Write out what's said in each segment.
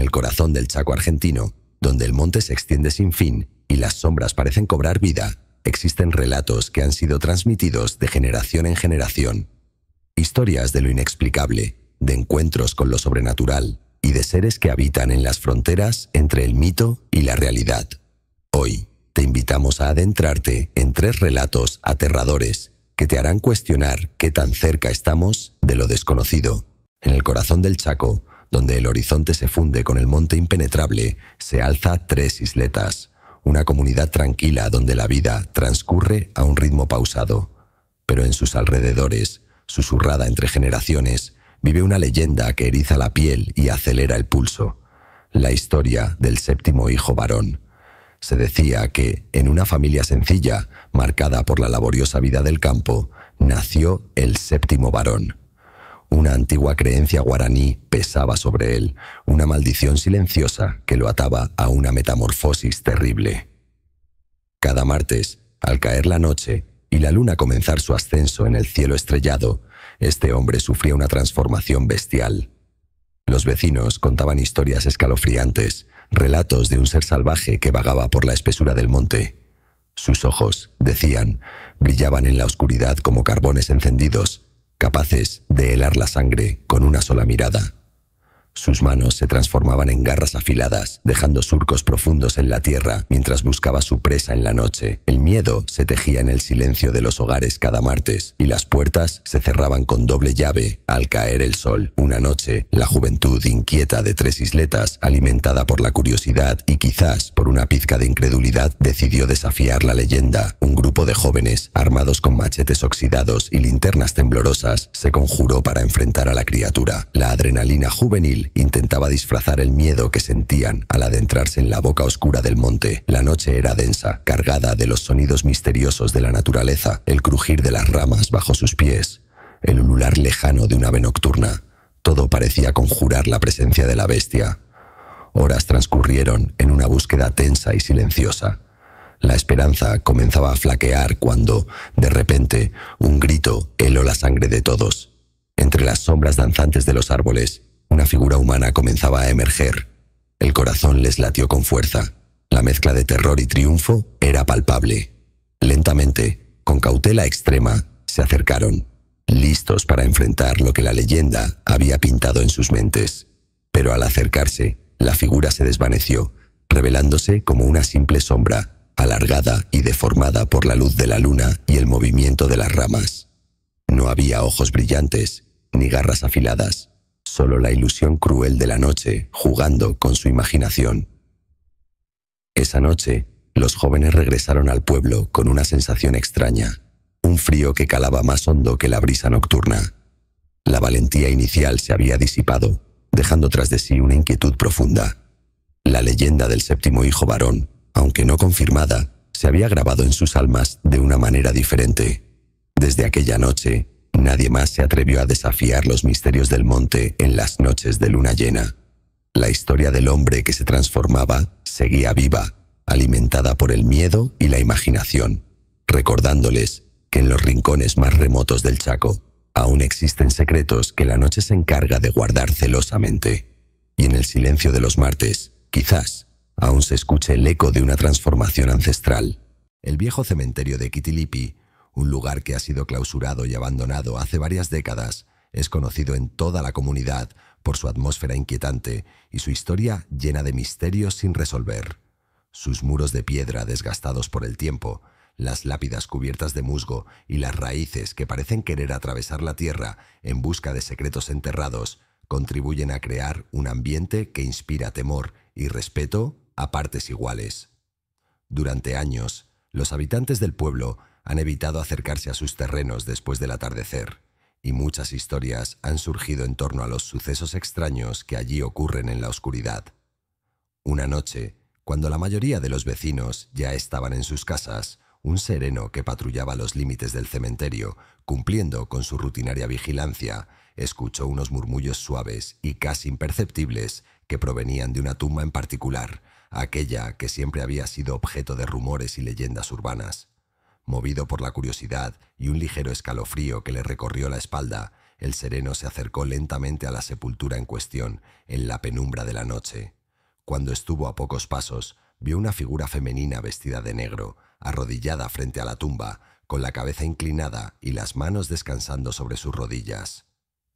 el corazón del Chaco argentino, donde el monte se extiende sin fin y las sombras parecen cobrar vida, existen relatos que han sido transmitidos de generación en generación. Historias de lo inexplicable, de encuentros con lo sobrenatural y de seres que habitan en las fronteras entre el mito y la realidad. Hoy te invitamos a adentrarte en 3 relatos aterradores que te harán cuestionar qué tan cerca estamos de lo desconocido. En el corazón del Chaco, donde el horizonte se funde con el monte impenetrable, se alza 3 isletas, una comunidad tranquila donde la vida transcurre a un ritmo pausado. Pero en sus alrededores, susurrada entre generaciones, vive una leyenda que eriza la piel y acelera el pulso. La historia del 7º hijo varón. Se decía que, en una familia sencilla, marcada por la laboriosa vida del campo, nació el 7º varón. Una antigua creencia guaraní pesaba sobre él, una maldición silenciosa que lo ataba a una metamorfosis terrible. Cada martes, al caer la noche y la luna comenzar su ascenso en el cielo estrellado, este hombre sufría una transformación bestial. Los vecinos contaban historias escalofriantes, relatos de un ser salvaje que vagaba por la espesura del monte. Sus ojos, decían, brillaban en la oscuridad como carbones encendidos, capaces de helar la sangre con una sola mirada. Sus manos se transformaban en garras afiladas, dejando surcos profundos en la tierra mientras buscaba su presa en la noche. El miedo se tejía en el silencio de los hogares cada martes y las puertas se cerraban con doble llave al caer el sol. Una noche, la juventud inquieta de 3 isletas, alimentada por la curiosidad y quizás por una pizca de incredulidad, decidió desafiar la leyenda. Un grupo de jóvenes, armados con machetes oxidados y linternas temblorosas, se conjuró para enfrentar a la criatura. La adrenalina juvenil intentaba disfrazar el miedo que sentían al adentrarse en la boca oscura del monte. La noche era densa, cargada de los sonidos misteriosos de la naturaleza, el crujir de las ramas bajo sus pies, el ulular lejano de una ave nocturna. Todo parecía conjurar la presencia de la bestia. Horas transcurrieron en una búsqueda tensa y silenciosa. La esperanza comenzaba a flaquear cuando, de repente, un grito heló la sangre de todos. Entre las sombras danzantes de los árboles, una figura humana comenzaba a emerger. El corazón les latió con fuerza. La mezcla de terror y triunfo era palpable. Lentamente, con cautela extrema, se acercaron, listos para enfrentar lo que la leyenda había pintado en sus mentes. Pero al acercarse, la figura se desvaneció, revelándose como una simple sombra, alargada y deformada por la luz de la luna y el movimiento de las ramas. No había ojos brillantes, ni garras afiladas, solo la ilusión cruel de la noche jugando con su imaginación. Esa noche, los jóvenes regresaron al pueblo con una sensación extraña, un frío que calaba más hondo que la brisa nocturna. La valentía inicial se había disipado, dejando tras de sí una inquietud profunda. La leyenda del 7º hijo varón, aunque no confirmada, se había grabado en sus almas de una manera diferente. Desde aquella noche, nadie más se atrevió a desafiar los misterios del monte en las noches de luna llena. La historia del hombre que se transformaba seguía viva, alimentada por el miedo y la imaginación, recordándoles que en los rincones más remotos del Chaco aún existen secretos que la noche se encarga de guardar celosamente. Y en el silencio de los martes, quizás, aún se escuche el eco de una transformación ancestral. El viejo cementerio de Quitilipi, un lugar que ha sido clausurado y abandonado hace varias décadas, es conocido en toda la comunidad por su atmósfera inquietante y su historia llena de misterios sin resolver. Sus muros de piedra desgastados por el tiempo, las lápidas cubiertas de musgo y las raíces que parecen querer atravesar la tierra en busca de secretos enterrados, contribuyen a crear un ambiente que inspira temor y respeto a partes iguales. Durante años, los habitantes del pueblo han evitado acercarse a sus terrenos después del atardecer, y muchas historias han surgido en torno a los sucesos extraños que allí ocurren en la oscuridad. Una noche, cuando la mayoría de los vecinos ya estaban en sus casas, un sereno que patrullaba los límites del cementerio, cumpliendo con su rutinaria vigilancia, escuchó unos murmullos suaves y casi imperceptibles que provenían de una tumba en particular, aquella que siempre había sido objeto de rumores y leyendas urbanas. Movido por la curiosidad y un ligero escalofrío que le recorrió la espalda, el sereno se acercó lentamente a la sepultura en cuestión, en la penumbra de la noche. Cuando estuvo a pocos pasos, vio una figura femenina vestida de negro, arrodillada frente a la tumba, con la cabeza inclinada y las manos descansando sobre sus rodillas.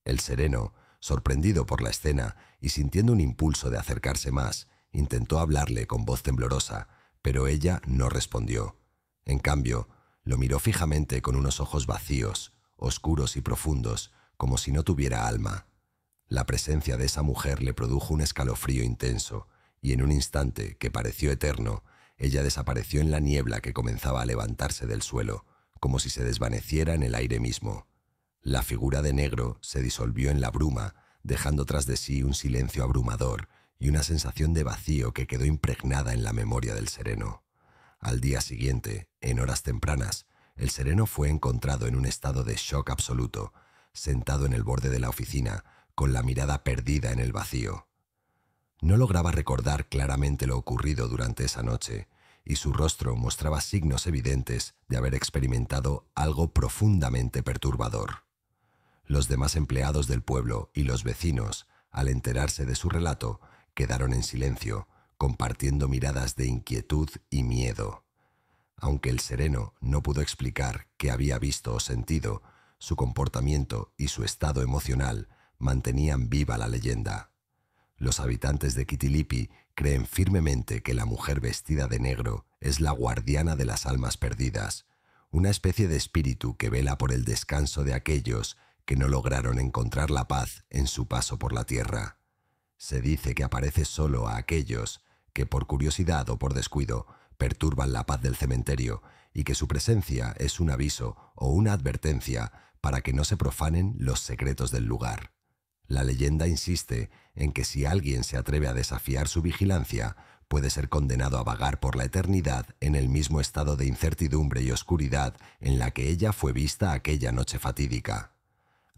El sereno, sorprendido por la escena y sintiendo un impulso de acercarse más, intentó hablarle con voz temblorosa, pero ella no respondió. En cambio, lo miró fijamente con unos ojos vacíos, oscuros y profundos, como si no tuviera alma. La presencia de esa mujer le produjo un escalofrío intenso, y en un instante que pareció eterno, ella desapareció en la niebla que comenzaba a levantarse del suelo, como si se desvaneciera en el aire mismo. La figura de negro se disolvió en la bruma, dejando tras de sí un silencio abrumador y una sensación de vacío que quedó impregnada en la memoria del sereno. Al día siguiente, en horas tempranas, el sereno fue encontrado en un estado de shock absoluto, sentado en el borde de la oficina, con la mirada perdida en el vacío. No lograba recordar claramente lo ocurrido durante esa noche, y su rostro mostraba signos evidentes de haber experimentado algo profundamente perturbador. Los demás empleados del pueblo y los vecinos, al enterarse de su relato, quedaron en silencio, compartiendo miradas de inquietud y miedo. Aunque el sereno no pudo explicar qué había visto o sentido, su comportamiento y su estado emocional mantenían viva la leyenda. Los habitantes de Kitilipi creen firmemente que la mujer vestida de negro es la guardiana de las almas perdidas, una especie de espíritu que vela por el descanso de aquellos que no lograron encontrar la paz en su paso por la tierra. Se dice que aparece solo a aquellos que, por curiosidad o por descuido, perturban la paz del cementerio y que su presencia es un aviso o una advertencia para que no se profanen los secretos del lugar. La leyenda insiste en que si alguien se atreve a desafiar su vigilancia, puede ser condenado a vagar por la eternidad en el mismo estado de incertidumbre y oscuridad en la que ella fue vista aquella noche fatídica.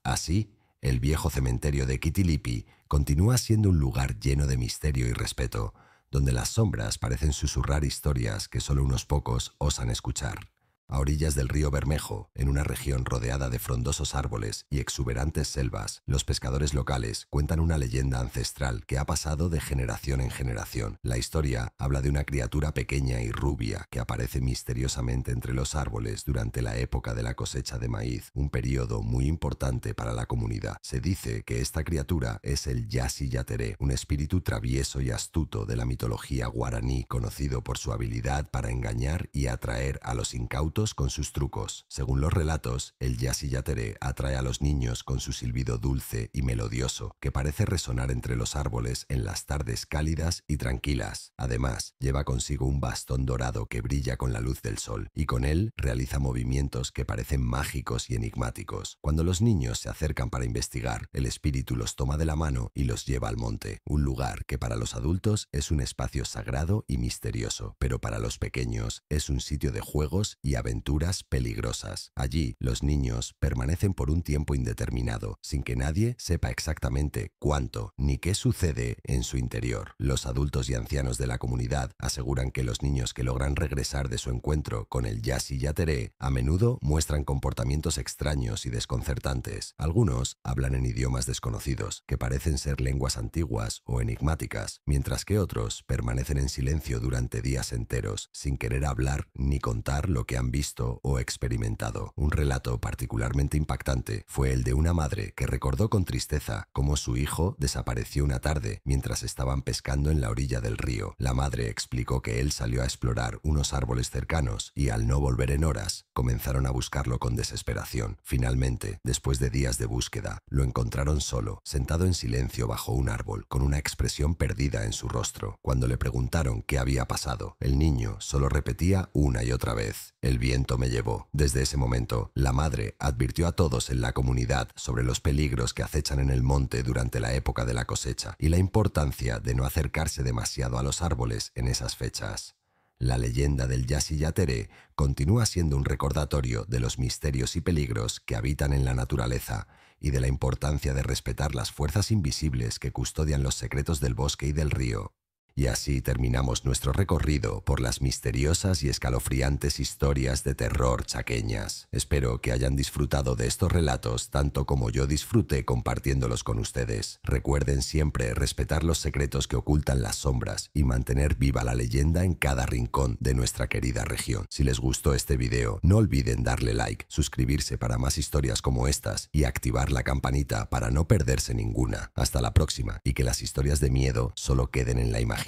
Así, el viejo cementerio de Kitilipi continúa siendo un lugar lleno de misterio y respeto, donde las sombras parecen susurrar historias que solo unos pocos osan escuchar. A orillas del río Bermejo, en una región rodeada de frondosos árboles y exuberantes selvas, los pescadores locales cuentan una leyenda ancestral que ha pasado de generación en generación. La historia habla de una criatura pequeña y rubia que aparece misteriosamente entre los árboles durante la época de la cosecha de maíz, un periodo muy importante para la comunidad. Se dice que esta criatura es el Yasi Yateré, un espíritu travieso y astuto de la mitología guaraní, conocido por su habilidad para engañar y atraer a los incautos con sus trucos. Según los relatos, el Yasi Yateré atrae a los niños con su silbido dulce y melodioso, que parece resonar entre los árboles en las tardes cálidas y tranquilas. Además, lleva consigo un bastón dorado que brilla con la luz del sol, y con él realiza movimientos que parecen mágicos y enigmáticos. Cuando los niños se acercan para investigar, el espíritu los toma de la mano y los lleva al monte, un lugar que para los adultos es un espacio sagrado y misterioso, pero para los pequeños es un sitio de juegos y aventuras peligrosas. Allí, los niños permanecen por un tiempo indeterminado, sin que nadie sepa exactamente cuánto ni qué sucede en su interior. Los adultos y ancianos de la comunidad aseguran que los niños que logran regresar de su encuentro con el Yasi Yateré a menudo muestran comportamientos extraños y desconcertantes. Algunos hablan en idiomas desconocidos, que parecen ser lenguas antiguas o enigmáticas, mientras que otros permanecen en silencio durante días enteros, sin querer hablar ni contar lo que han visto o experimentado. Un relato particularmente impactante fue el de una madre que recordó con tristeza cómo su hijo desapareció una tarde mientras estaban pescando en la orilla del río. La madre explicó que él salió a explorar unos árboles cercanos y, al no volver en horas, comenzaron a buscarlo con desesperación. Finalmente, después de días de búsqueda, lo encontraron solo, sentado en silencio bajo un árbol, con una expresión perdida en su rostro. Cuando le preguntaron qué había pasado, el niño solo repetía una y otra vez: "El viento me llevó". Desde ese momento, la madre advirtió a todos en la comunidad sobre los peligros que acechan en el monte durante la época de la cosecha y la importancia de no acercarse demasiado a los árboles en esas fechas. La leyenda del Yasi Yateré continúa siendo un recordatorio de los misterios y peligros que habitan en la naturaleza y de la importancia de respetar las fuerzas invisibles que custodian los secretos del bosque y del río. Y así terminamos nuestro recorrido por las misteriosas y escalofriantes historias de terror chaqueñas. Espero que hayan disfrutado de estos relatos tanto como yo disfruté compartiéndolos con ustedes. Recuerden siempre respetar los secretos que ocultan las sombras y mantener viva la leyenda en cada rincón de nuestra querida región. Si les gustó este video, no olviden darle like, suscribirse para más historias como estas y activar la campanita para no perderse ninguna. Hasta la próxima y que las historias de miedo solo queden en la imaginación.